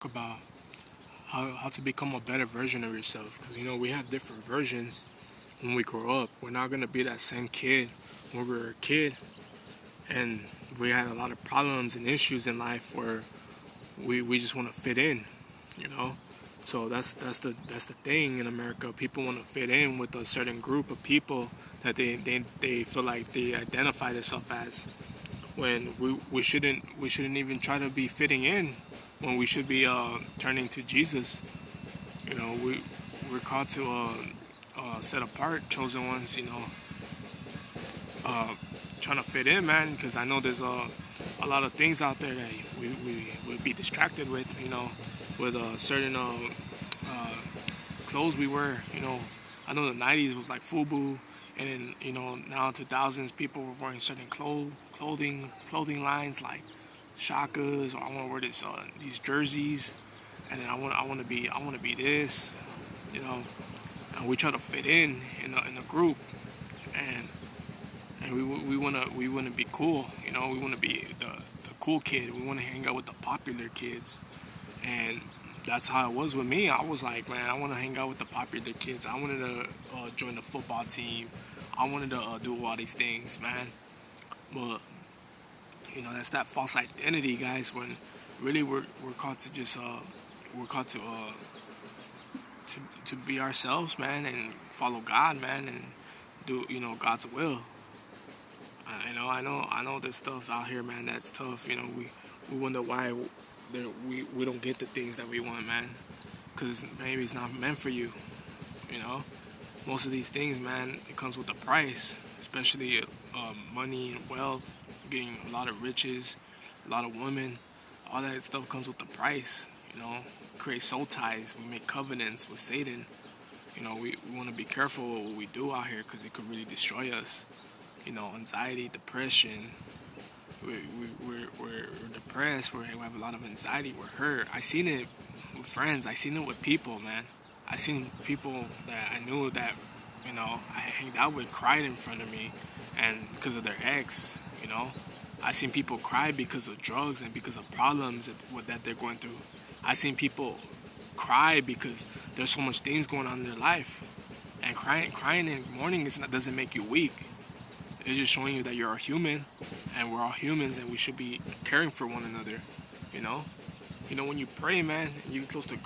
about how to become a better version of yourself. Because, we have different versions when we grow up. We're not going to be that same kid when we were a kid. And we had a lot of problems and issues in life where we just want to fit in, you know? So that's the thing in America. People want to fit in with a certain group of people that they feel like they identify themselves as. When we shouldn't even try to be fitting in, when we should be turning to Jesus. We're called to set apart, chosen ones. Uh, Trying to fit in, man. Because I know there's a lot of things out there that we would be distracted with. With certain uh, clothes we wear. I know the '90s was like FUBU, and then now 2000s people were wearing certain clothing lines like Shakas, or I want to wear these jerseys, and then I want to be this, you know, and we try to fit in a group, and we wanna be cool, we wanna be the cool kid, we wanna hang out with the popular kids, and that's how it was with me. I was like, man, I want to hang out with the popular kids. I wanted to join the football team. I wanted to do all these things, man. But that's that false identity, guys. When really we're called to just we're called to be ourselves, man, and follow God, man, and do God's will. I know there's stuff out here, man, that's tough. We wonder why we don't get the things that we want, man, because maybe it's not meant for you. You know, most of these things, man, it comes with a price, especially money and wealth, getting a lot of riches, a lot of women. All that stuff comes with a price. Create soul ties. We make covenants with Satan. We want to be careful with what we do out here because it could really destroy us. Anxiety, depression. We're depressed. We have a lot of anxiety. We're hurt. I seen it with friends. I seen it with people, man. I seen people that I knew that I hanged out with cried in front of me, and because of their ex. I seen people cry because of drugs and because of problems that they're going through. I seen people cry because there's so much things going on in their life, and crying in mourning doesn't make you weak. It's just showing you that you're a human, and we're all humans, and we should be caring for one another. You know, when you pray, man, and you get close to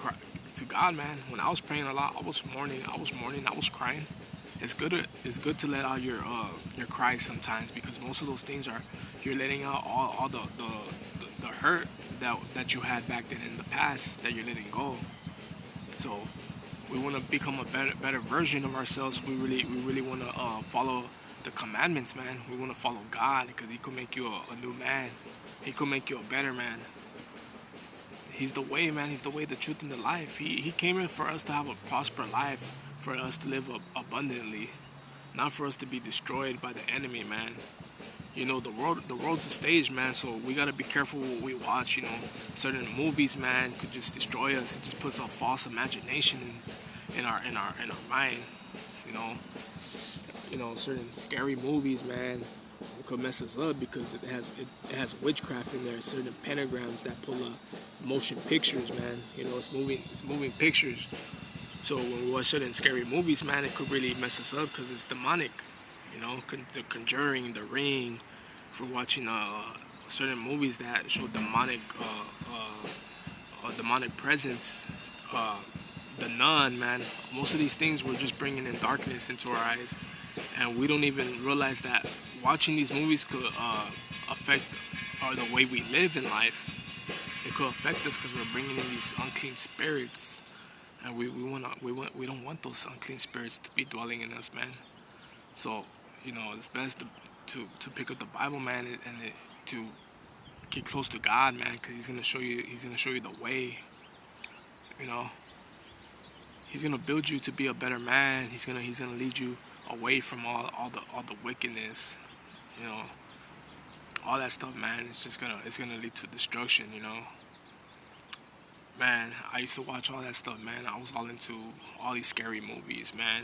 God, man. When I was praying a lot, I was mourning, I was crying. It's good to let out your cries sometimes, because most of those things are you're letting out all the hurt that you had back then in the past that you're letting go. So we want to become a better version of ourselves. We really want to follow the commandments, man. We want to follow God because He could make you a new man. He could make you a better man. He's the way, man. He's the way, the truth, and the life. He came in for us to have a prosperous life, for us to live abundantly, not for us to be destroyed by the enemy, man. The world's a stage, man. So we gotta be careful what we watch. Certain movies, man, could just destroy us. It just puts a false imagination in our mind. You know, certain scary movies, man, could mess us up because it has witchcraft in there. Certain pentagrams that pull up motion pictures, man. It's moving pictures. So when we watch certain scary movies, man, it could really mess us up because it's demonic. The Conjuring, The Ring. If we're watching certain movies that show demonic presence, The Nun, man. Most of these things we're just bringing in darkness into our eyes, and we don't even realize that watching these movies could affect the way we live in life. It could affect us because we're bringing in these unclean spirits, and we don't want those unclean spirits to be dwelling in us, man. So it's best to pick up the Bible, man, and to get close to God, man, because He's gonna show you the way. You know, He's gonna build you to be a better man. He's gonna lead you away from all the wickedness. You know, all that stuff, man. It's gonna lead to destruction. Man, I used to watch all that stuff, man. I was all into all these scary movies, man.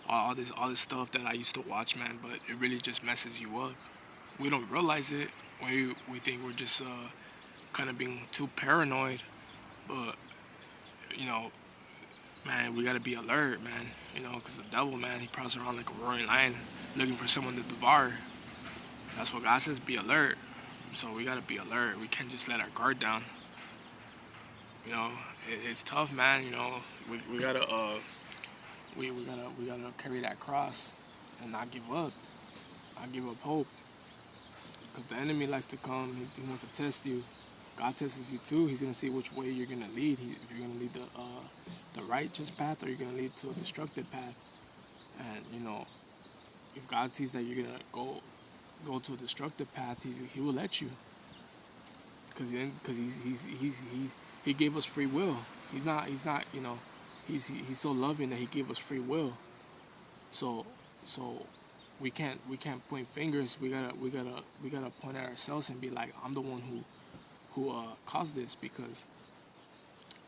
All this stuff that I used to watch, man. But it really just messes you up. We don't realize it. We think we're just kind of being too paranoid. But you know, man, we gotta be alert, man. You know, because the devil, man, he prowls around like a roaring lion, looking for someone to devour. That's what God says. Be alert. So we gotta be alert. We can't just let our guard down. You know, it's tough, man. You know, we gotta we gotta carry that cross and not give up. Not give up hope. Because the enemy likes to come. He wants to test you. God tests you too. He's gonna see which way you're gonna lead. If you're gonna lead the righteous path or you're gonna lead to a destructive path. And you know, if God sees that you're gonna go to a destructive path, he will let you. Because he gave us free will. He's not you know, he's so loving that he gave us free will. So so we can't point fingers. We gotta point at ourselves and be like, I'm the one who caused this because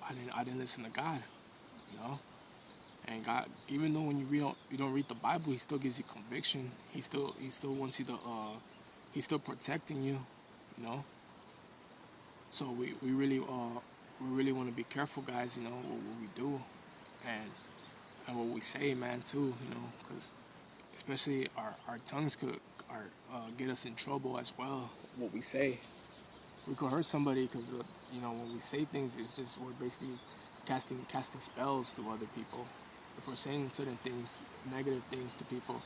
I didn't listen to God, you know. And God, even though when you don't read the Bible, He still gives you conviction. He still wants you to He's still protecting you, you know. So we really want to be careful, guys. You know what we do, and what we say, man, too. You know, because especially our tongues could get us in trouble as well. What we say, we could hurt somebody because you know when we say things, it's just we're basically casting spells to other people. If we're saying certain things, negative things to people,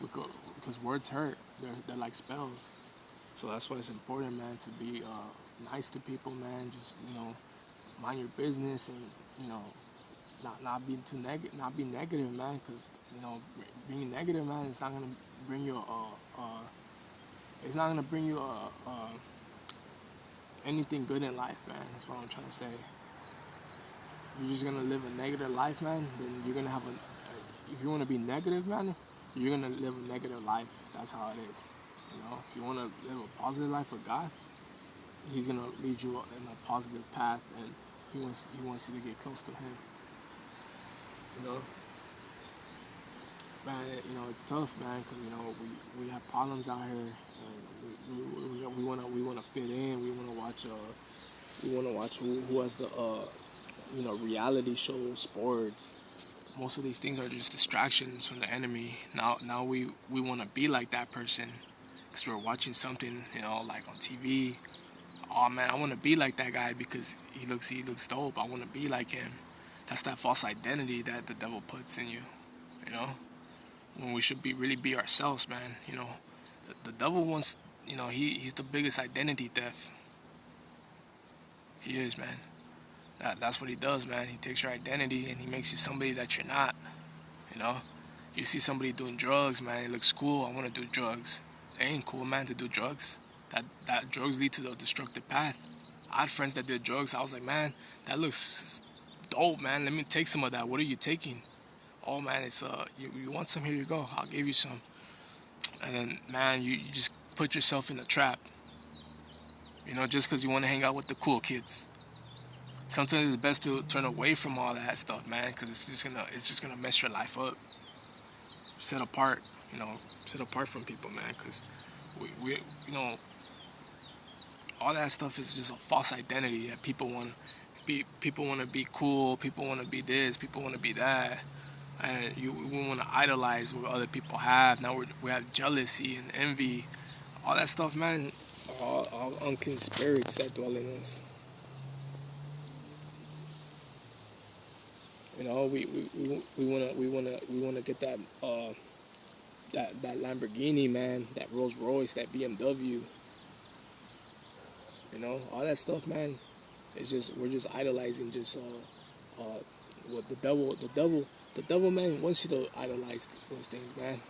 we could, because words hurt. They're like spells. So that's why it's important, man, to be nice to people, man. Just mind your business, and you know, not be too negative, not be negative, man. Because being negative, man, it's not gonna bring you it's not gonna bring you anything good in life, man. That's what I'm trying to say. You're just gonna live a negative life, man. Then you're gonna have if you want to be negative, man, you're gonna live a negative life. That's how it is. If you want to live a positive life with God, He's gonna lead you in a positive path, and He wants you to get close to Him. You know, man. It's tough, man, because we have problems out here, and we wanna fit in. We wanna watch who has the reality shows, sports. Most of these things are just distractions from the enemy. Now we want to be like that person because we're watching something, like on TV. Oh man, I want to be like that guy because he looks dope. I want to be like him. That's that false identity that the devil puts in you. You know, when we should really be ourselves, man. The devil wants. He's the biggest identity theft. He is, man. That's what he does, man. He takes your identity and he makes you somebody that you're not. You know, you see somebody doing drugs, man. It looks cool. I want to do drugs. It ain't cool, man, to do drugs. That drugs lead to the destructive path. I had friends that did drugs. I was like, man, that looks dope, man. Let me take some of that. What are you taking? Oh man, it's you want some? Here you go. I'll give you some. And then, man, you just put yourself in a trap. Just because you want to hang out with the cool kids. Sometimes it's best to turn away from all that stuff, man, because it's just gonna mess your life up. Set apart, set apart from people, man, because we all that stuff is just a false identity that people want to be. People want to be cool. People want to be this. People want to be that, and we want to idolize what other people have. Now we have jealousy and envy, all that stuff, man. All unclean spirits that dwell in us. We wanna get that Lamborghini, man, that Rolls Royce, that BMW. All that stuff, man. It's just we're just idolizing what the devil, man, wants you to idolize those things, man.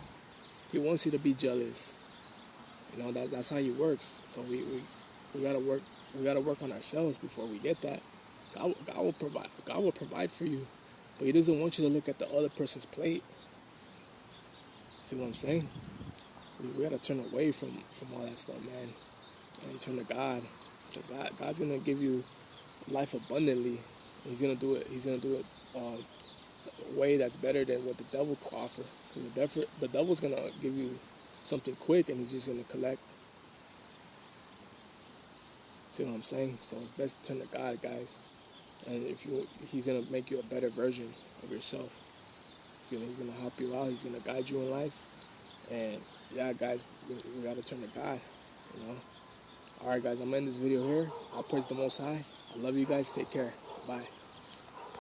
He wants you to be jealous. That's how he works. So we gotta work. We gotta work on ourselves before we get that. God will provide. God will provide for you. But He doesn't want you to look at the other person's plate. See what I'm saying? We gotta turn away from all that stuff, man, and turn to God, because God's gonna give you life abundantly. He's gonna do it. He's gonna do it a way that's better than what the devil could offer. Because the devil's gonna give you something quick, and he's just gonna collect. See what I'm saying? So it's best to turn to God, guys. And he's gonna make you a better version of yourself. He's gonna help you out. He's gonna guide you in life. And yeah, guys, we gotta turn to God. You know. All right, guys, I'm gonna end this video here. I'll praise the Most High. I love you guys. Take care. Bye.